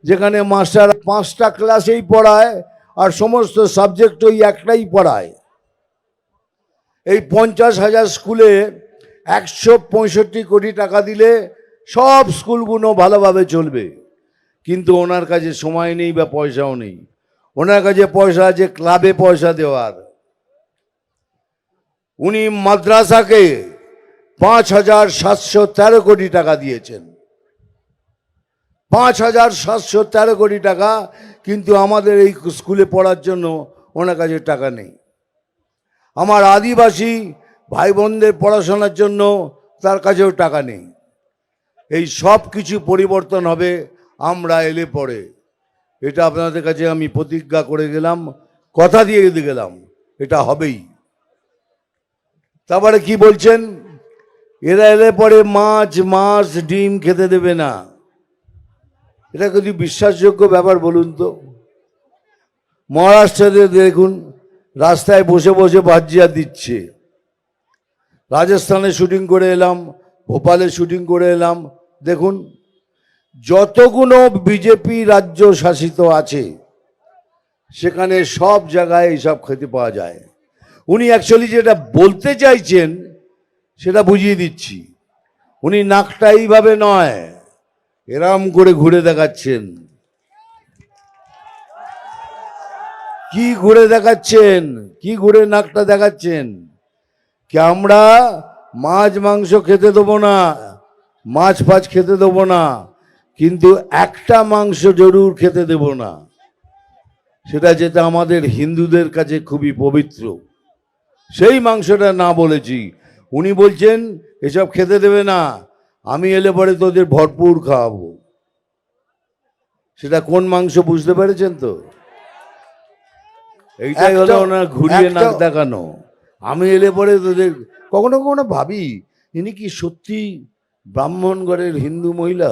যেখানে মাস্টার 5টা ক্লাসেই পড়ায় আর সমস্ত সাবজেক্ট ওই একটাই পড়ায়। এই 50,000 স্কুলে 165 কোটি টাকা দিলে সব স্কুলগুলো ভালোভাবে চলবে, কিন্তু ওনার কাছে সময় নেই বা পয়সাও নেই। ওনার কাছে পয়সা আছে ক্লাবে পয়সা দেওয়ার। উনি মাদ্রাসাকে 5,713 কোটি টাকা দিয়েছেন, 5,713 কোটি টাকা, কিন্তু আমাদের এই স্কুলে পড়ার জন্য ওনার কাছে টাকা নেই। আমার আদিবাসী ভাই বোনদের পড়াশোনার জন্য তার কাছেও টাকা নেই। এই সব কিছু পরিবর্তন হবে আমরা এলে পরে। এটা আপনাদের কাছে আমি প্রতিজ্ঞা করে গেলাম, কথা দিয়ে গেলাম, এটা হবেই। তারপরে কি বলছেন, এরা এলে পরে মাছ ডিম খেতে দেবে না। এটা যদি বিশ্বাসযোগ্য ব্যাপার বলুন তো? মহারাষ্ট্রে দেখুন রাস্তায় বসে বসে ভাজিয়া দিচ্ছে। রাজস্থানে শুটিং করে এলাম, ভোপালে শুটিং করে এলাম, দেখুন যতগুলো বিজেপি রাজ্য শাসিত আছে সেখানে সব জায়গায় এইসব খেতে পাওয়া যায়। উনি অ্যাকচুয়ালি যেটা বলতে চাইছেন সেটা বুঝিয়ে দিচ্ছি। উনি নাকটা এইভাবে নয়, এরম করে ঘুরে দেখাচ্ছেন। কি ঘুরে দেখাচ্ছেন, কি ঘুরে নাকটা দেখাচ্ছেন? কি আমরা মাছ মাংস খেতে দেবো না, মাছ ফাছ খেতে দেবো না, কিন্তু একটা মাংস জরুর খেতে দেব না, সেটা যেটা আমাদের হিন্দুদের কাছে খুবই পবিত্র, সেই মাংসটা না বলেছি। উনি বলছেন এসব খেতে দেবে না, আমি এলে পরে তোদের ভরপুর খাওয়াবো। সেটা কোন মাংস বুঝতে পেরেছেন তো? এইটাই হলো ওনার ঘুরিয়ে নাক দেখানো। আমি এলে পরে তোদের, কখনো কখনো ভাবি ইনি কি সত্যি ব্রাহ্মণগড়ের হিন্দু মহিলা?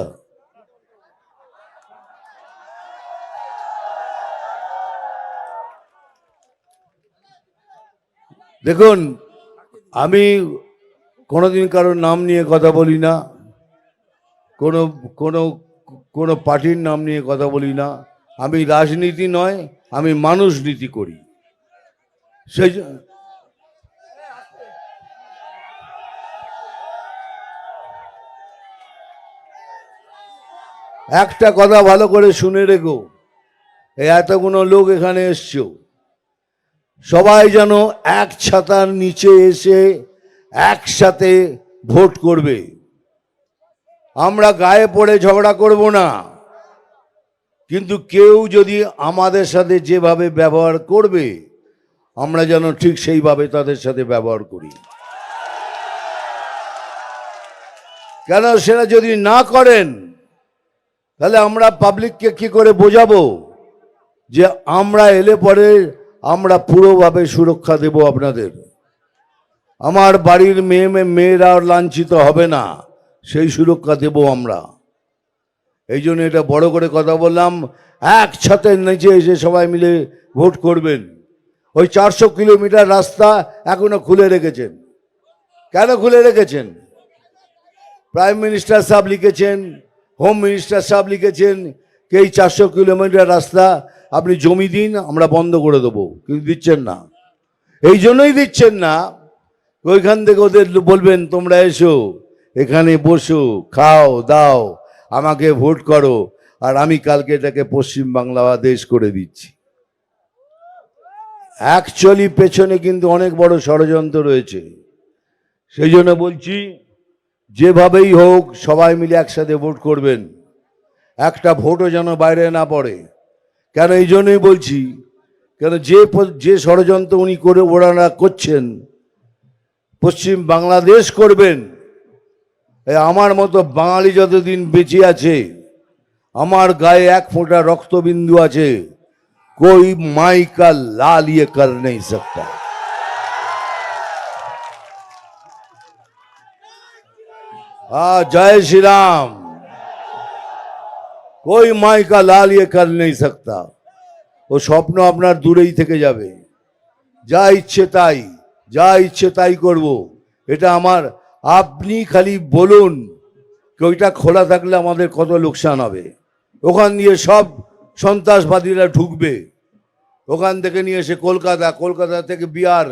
দেখুন, আমি কোনোদিন কারোর নাম নিয়ে কথা বলি না, কোনো কোনো কোনো পার্টির নাম নিয়ে কথা বলি না। আমি রাজনীতি নয়, আমি মানুষ নীতি করি। সেই একটা কথা ভালো করে শুনে রেখো, এতগুলো লোক এখানে এসছো, সবাই যেন এক ছাতার নিচে এসে একসাথে ভোট করবে। আমরা গায়ে পড়ে ঝগড়া করব না, কিন্তু কেউ যদি আমাদের সাথে যেভাবে ব্যবহার করবে আমরা যেন ঠিক সেইভাবে তাদের সাথে ব্যবহার করি। কেন সেটা যদি না করেন তাহলে আমরা পাবলিককে কি করে বোঝাবো যে আমরা এলে পরে আমরা পুরোভাবে সুরক্ষা দেব আপনাদের? আমার বাড়ির মেয়েরা লাঞ্ছিত হবে না, সেই সুরক্ষা দেব আমরা। এই জন্য এটা বড় করে কথা বললাম, এক ছাতের নিচে এসে সবাই মিলে ভোট করবেন। ওই 400 কিলোমিটার রাস্তা এখনো খুলে রেখেছেন। কেন খুলে রেখেছেন? প্রাইম মিনিস্টার সাহেব লিখেছেন, হোম মিনিস্টার সাহেব লিখেছেন যে এই 400 কিলোমিটার রাস্তা আপনি জমি দিন, আমরা বন্ধ করে দেবো, কিন্তু দিচ্ছেন না। এই জন্যই দিচ্ছেন না, ওইখান থেকে ওদের বলবেন তোমরা এসো, এখানে বসো, খাও দাও, আমাকে ভোট করো, আর আমি কালকে এটাকে পশ্চিম বাংলাদেশ করে দিচ্ছি। অ্যাকচুয়ালি পেছনে কিন্তু অনেক বড় ষড়যন্ত্র রয়েছে। সেই জন্য বলছি যেভাবেই হোক সবাই মিলে একসাথে ভোট করবেন, একটা ভোটও যেন বাইরে না পড়ে। কেন এই জন্যই বলছি, কেন যে ষড়যন্ত্র উনি করে ওনারা করছেন, পশ্চিম বাংলাদেশ করবেন, আমার মতো বাঙালি যতদিন বেঁচে আছে, আমার গায়ে এক ফোঁটা রক্তবিন্দু আছে, कोई माई का लाल ये कर नहीं सकता। जय श्री राम। कोई माई का लाल ये कर नहीं सकता। वो স্বপ্ন আপনার দূরেই থেকে যাবে। যা ইচ্ছে তাই করব, এটা আমার। আপনি খালি বলুন ওইটা খোলা থাকলে আমাদের কত লোকসান হবে, ওখান দিয়ে সব সন্ত্রাসবাদীরা ঢুকবে, ওখান থেকে নিয়ে এসে কলকাতা, কলকাতা থেকে বিহার,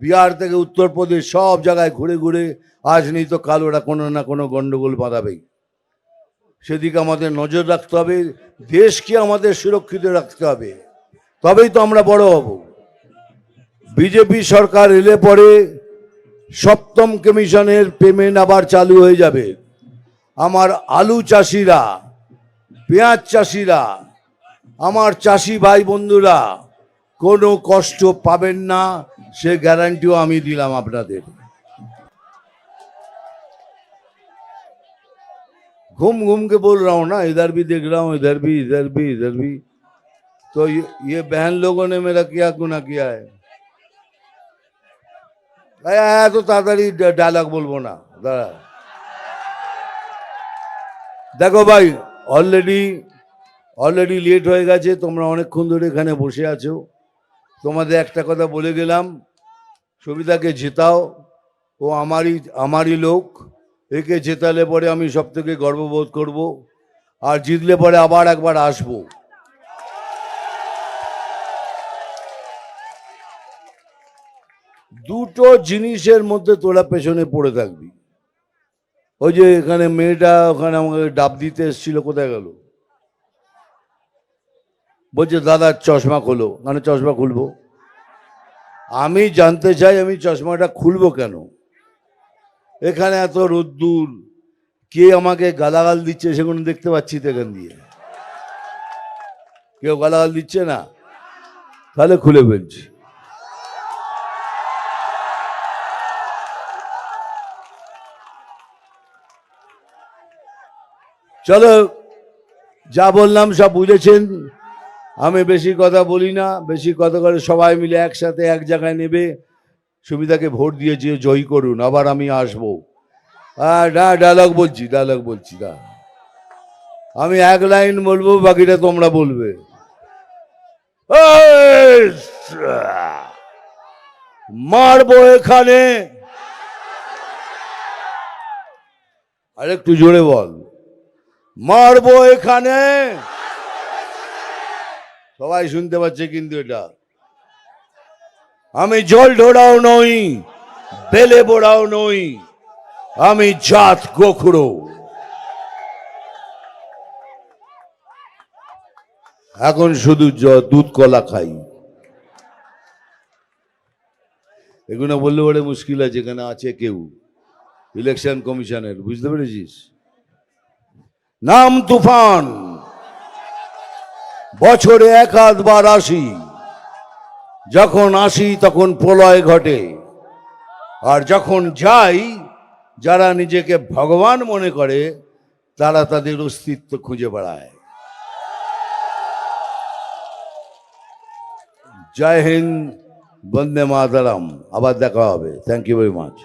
বিহার থেকে উত্তরপ্রদেশ, সব জায়গায় ঘুরে ঘুরে আজ নেই তো কাল ওরা কোনো না কোনো গন্ডগোল বাঁধাবেই। সেদিকে আমাদের নজর রাখতে হবে, দেশকে আমাদের সুরক্ষিত রাখতে হবে, তবেই তো আমরা বড় হব। বিজেপি সরকার এলে পরে সপ্তম কমিশনের পেমেন্ট আবার চালু হয়ে যাবে। আমার আলু চাষিরা, পেঁয়াজ চাষিরা, আমার চাষি ভাই বন্ধুরা কোনো কষ্ট পাবেন না, সে গ্যারান্টিও আমি দিলাম আপনাদের। घूम घूम के बोल रहा हूँ ना, इधर भी देख रहा हूँ, इधर भी, इधर भी, इधर भी। तो ये बहन लोगों ने मेरा क्या गुनाह किया है? तो ताड़ाताड़ी डायलॉग बोलबो ना, दाঁড়া। দেখো ভাই, অলরেডি লেট হয়ে গেছে, তোমরা অনেকক্ষণ ধরে এখানে বসে আছো। তোমাদের একটা কথা বলে গেলাম, সুবিধাকে জেতাও, ও আমারই লোক, একে জেতালে পরে আমি সব থেকে গর্ববোধ করব, আর জিতলে পরে আবার একবার আসবো। দুটো জিনিসের মধ্যে তোরা পেছনে পড়ে থাকবি। ওই যে এখানে মেয়েটা ওখানে আমাকে ডাব দিতে এসেছিল, কোথায় গেল? বলছে দাদা চশমা খোলো, মানে চশমা খুলবো। আমি জানতে চাই আমি চশমাটা খুলবো কেন? এখানে এত রোদ্দুর, কে আমাকে গালাগাল দিচ্ছে সেগুলো দেখতে পাচ্ছি তো এখান দিয়ে, কেউ গালাগাল দিচ্ছে না, তাহলে খুলে ফেলছি। চলো, যা বললাম সব বুঝেছেন, আমি বেশি কথা বলি না, বেশি কথা করে সবাই মিলে একসাথে এক জায়গায় নেবে, সুবিধাকে ভোট দিয়ে যে জয়ী করুন, আবার আমি আসবো। না, ডায়লগ বলছি না, আমি এক লাইন বলবো, বাকিটা তোমরা বলবে। মারবো এখানে, আরেকটু জোরে বল, মারবো এখানে। সবাই শুনতে পাচ্ছে কিন্তু এটা, আমি জল ঢোড়াও নই, বেলে বোড়াও নই, আমি জাত গোখরো। এখন শুধু দুধ কলা খাই। এগুলো বললে বড় মুশকিল আছে, এখানে আছে কেউ ইলেকশন কমিশনের, বুঝতে পেরেছিস? নাম তুফান, বছরে এক আধবার আসি, যখন আসি তখন প্রলয় ঘটে, আর যখন যাই যারা নিজেকে ভগবান মনে করে তারা তাদের অস্তিত্ব খুঁজে বেড়ায়। জয় হিন্দ, বন্দে মাতরম, আবার দেখা হবে। Thank you very much.